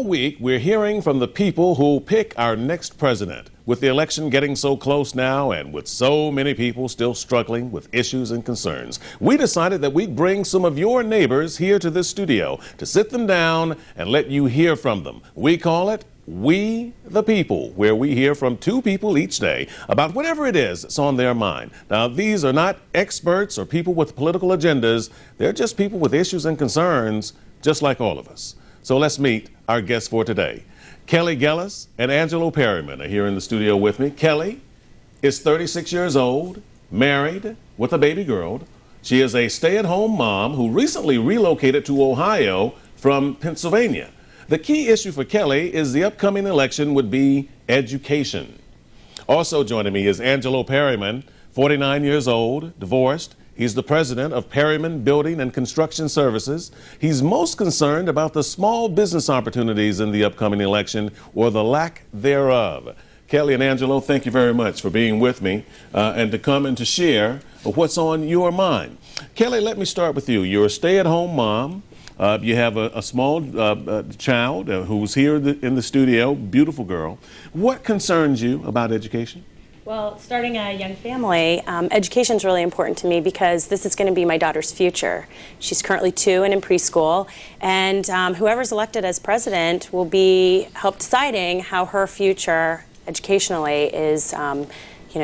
week, we're hearing from the people who'll pick our next president. With the election getting so close now and with so many people still struggling with issues and concerns, we decided that we'd bring some of your neighbors here to this studio to sit them down and let you hear from them. We call it We the People, where we hear from two people each day about whatever it is that's on their mind. Now, these are not experts or people with political agendas. They're just people with issues and concerns, just like all of us. So let's meet our guests for today. Kelly Gellis and Angelo Perryman are here in the studio with me. Kelly is 36 years old, married with a baby girl. She is a stay-at-home mom who recently relocated to Ohio from Pennsylvania. The key issue for Kelly is the upcoming election would be education. Also joining me is Angelo Perryman, 49 years old, divorced. He's the president of Perryman Building and Construction Services. He's most concerned about the small business opportunities in the upcoming election or the lack thereof. Kelly and Angelo, thank you very much for being with me and to come and to share what's on your mind. Kelly, let me start with you. You're a stay-at-home mom. You have a small child who's here in the studio, beautiful girl. What concerns you about education? Well, starting a young family, education is really important to me because this is going to be my daughter's future. She's currently 2 and in preschool, and whoever's elected as president will be help deciding how her future educationally is,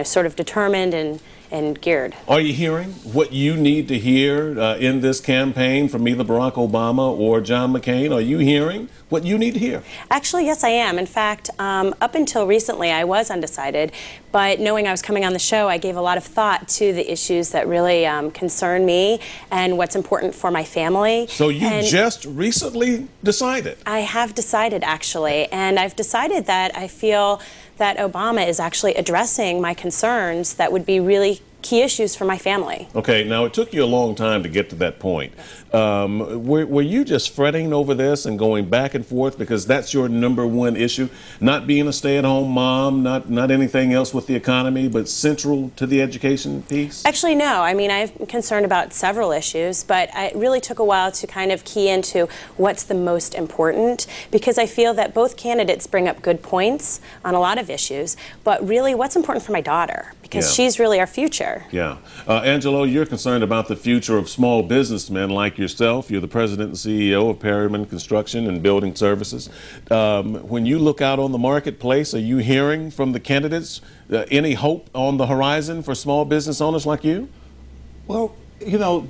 sort of determined and geared. Are you hearing what you need to hear in this campaign from either Barack Obama or John McCain? Are you hearing what you need to hear? Actually, yes, I am. In fact, up until recently, I was undecided. But knowing I was coming on the show, I gave a lot of thought to the issues that really concern me and what's important for my family. So you just recently decided? I have decided, actually. And I've decided that I feel that Obama is actually addressing my concerns that would be really key issues for my family. Okay, now it took you a long time to get to that point. Were you just fretting over this and going back and forth because that's your #1 issue? Not being a stay-at-home mom, not anything else with the economy, but central to the education piece? Actually, no. I mean, I'm concerned about several issues, but it really took a while to kind of key into what's the most important, because I feel that both candidates bring up good points on a lot of issues, but really what's important for my daughter, because she's really our future. Yeah. Angelo, you're concerned about the future of small businessmen like yourself. You're the president and CEO of Perryman Construction and Building Services. When you look out on the marketplace, are you hearing from the candidates any hope on the horizon for small business owners like you? Well, you know,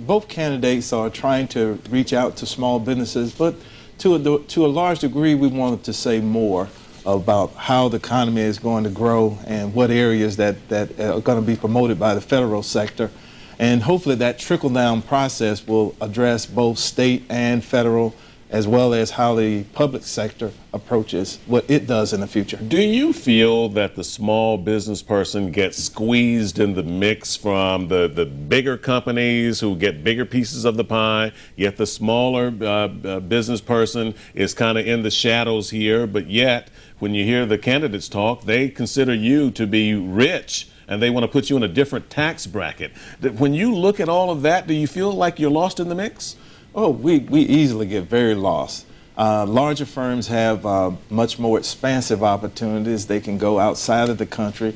both candidates are trying to reach out to small businesses, but to a large degree, we wanted to say more about how the economy is going to grow and what areas that are going to be promoted by the federal sector. And hopefully that trickle-down process will address both state and federal, as well as how the public sector approaches what it does in the future. Do you feel that the small business person gets squeezed in the mix from the bigger companies who get bigger pieces of the pie, yet the smaller business person is kind of in the shadows here, but yet when you hear the candidates talk, they consider you to be rich and they want to put you in a different tax bracket. When you look at all of that, do you feel like you're lost in the mix? Oh, we easily get very lost. Larger firms have much more expansive opportunities. They can go outside of the country.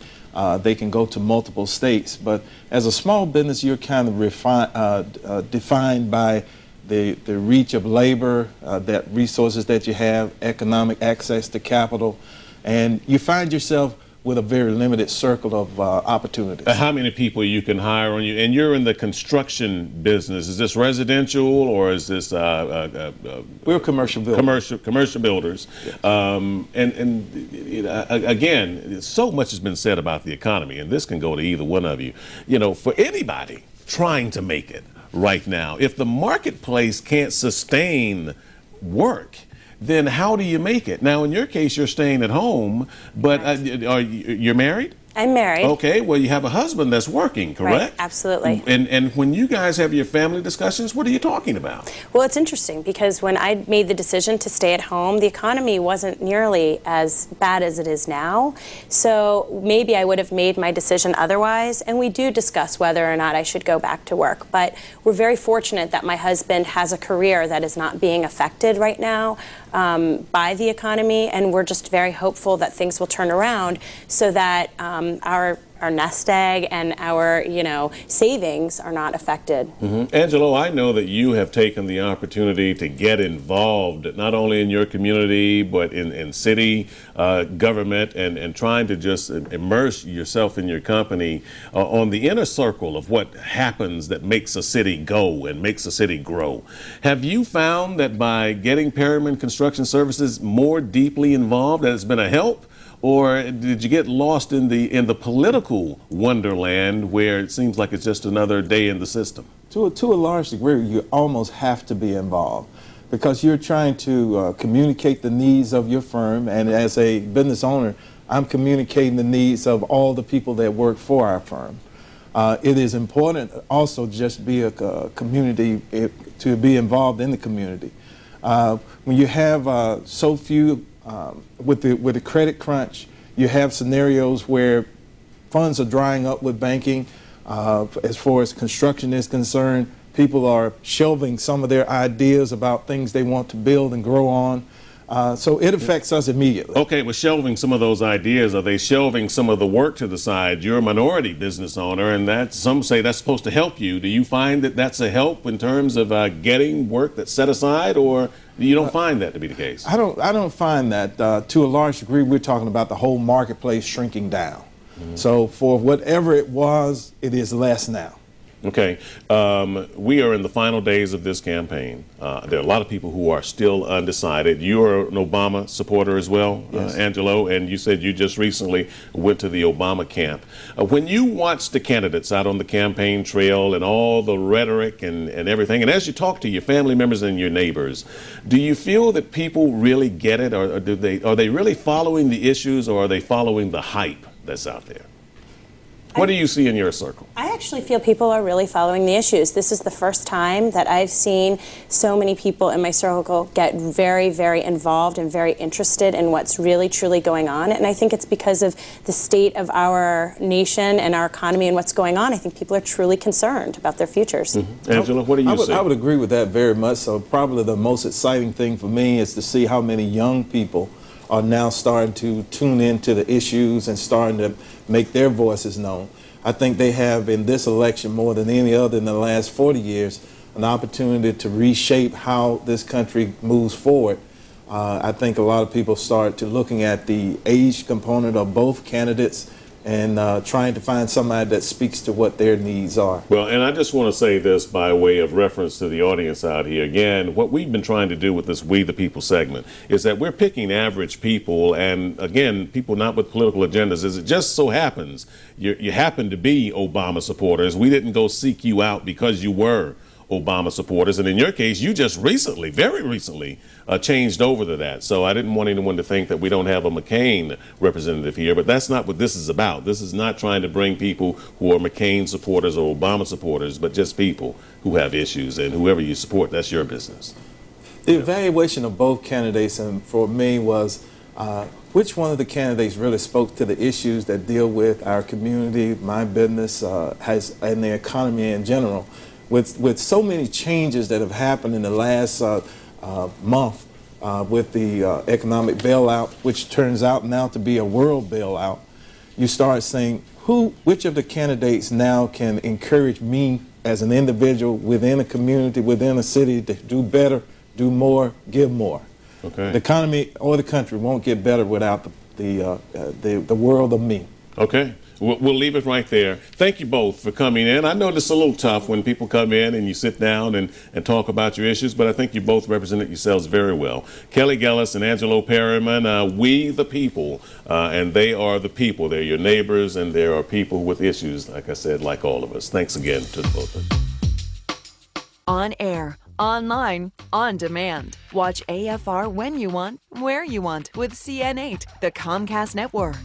They can go to multiple states. But as a small business, you're kind of defined by the reach of labor, that resources that you have, economic access to capital, and you find yourself with a very limited circle of opportunities. How many people you can hire on you? And you're in the construction business. Is this residential or is this? We're commercial builders. Commercial builders. Yes. Again, so much has been said about the economy, and this can go to either one of you. You know, for anybody trying to make it right now, if the marketplace can't sustain work, then how do you make it? Now, in your case, you're staying at home, but you're married? I'm married. Okay, well, you have a husband that's working, correct? Right, absolutely. And when you guys have your family discussions, what are you talking about? Well, it's interesting because when I made the decision to stay at home, the economy wasn't nearly as bad as it is now. So maybe I would have made my decision otherwise. And we do discuss whether or not I should go back to work. But we're very fortunate that my husband has a career that is not being affected right now by the economy. And we're just very hopeful that things will turn around so that our nest egg and our, savings are not affected. Angelo, I know that you have taken the opportunity to get involved, not only in your community, but in city government and trying to just immerse yourself in your company on the inner circle of what happens that makes a city go and makes a city grow. Have you found that by getting Perryman Construction Services more deeply involved, that it's been a help? Or did you get lost in the political wonderland where it seems like it's just another day in the system? To a large degree, you almost have to be involved because you're trying to communicate the needs of your firm. And as a business owner, I'm communicating the needs of all the people that work for our firm. It is important also just be a community, to be involved in the community. When you have so few with the credit crunch, you have scenarios where funds are drying up with banking. As far as construction is concerned, people are shelving some of their ideas about things they want to build and grow on. So it affects us immediately. Okay, well, shelving some of those ideas, are they shelving some of the work to the side? You're a minority business owner, and some say that's supposed to help you. Do you find that that's a help in terms of getting work that's set aside, or you don't find that to be the case? I don't find that. To a large degree, we're talking about the whole marketplace shrinking down. So for whatever it was, it is less now. Okay, we are in the final days of this campaign. There are a lot of people who are still undecided. You are an Obama supporter as well, Yes. Angelo, and you said you just recently went to the Obama camp. When you watch the candidates out on the campaign trail and all the rhetoric and everything, and as you talk to your family members and your neighbors, do you feel that people really get it, or are they really following the issues, or are they following the hype that's out there? What do you see in your circle? I actually feel people are really following the issues. This is the first time that I've seen so many people in my circle get very, very involved and very interested in what's really, truly going on. And I think it's because of the state of our nation and our economy and what's going on. I think people are truly concerned about their futures. Angela, what do you see? I would agree with that very much. So probably the most exciting thing for me is to see how many young people are now starting to tune into the issues and starting to make their voices known. I think they have in this election more than any other in the last 40 years an opportunity to reshape how this country moves forward. I think a lot of people start to looking at the age component of both candidates and trying to find somebody that speaks to what their needs are. Well, and I just want to say this by way of reference to the audience out here. Again, what we've been trying to do with this We the People segment is that we're picking average people, and again, people not with political agendas. As it just so happens, you happen to be Obama supporters. We didn't go seek you out because you were Obama supporters, and in your case, you just recently, very recently, changed over to that. So I didn't want anyone to think that we don't have a McCain representative here, but that's not what this is about. This is not trying to bring people who are McCain supporters or Obama supporters, but just people who have issues, and whoever you support, that's your business. The evaluation of both candidates, and for me, was which one of the candidates really spoke to the issues that deal with our community, my business, and the economy in general. With so many changes that have happened in the last month with the economic bailout, which turns out now to be a world bailout, you start saying, which of the candidates now can encourage me as an individual within a community, within a city, to do better, do more, give more. Okay. The economy or the country won't get better without the world of me. Okay. We'll leave it right there. Thank you both for coming in. I know this is a little tough when people come in and you sit down and talk about your issues, but I think you both represented yourselves very well. Kelly Gellis and Angelo Perryman, We the People, and they are the people. They're your neighbors, and there are people with issues, like I said, like all of us. Thanks again to the both of you. On air, online, on demand. Watch AFR when you want, where you want with CN8, the Comcast network.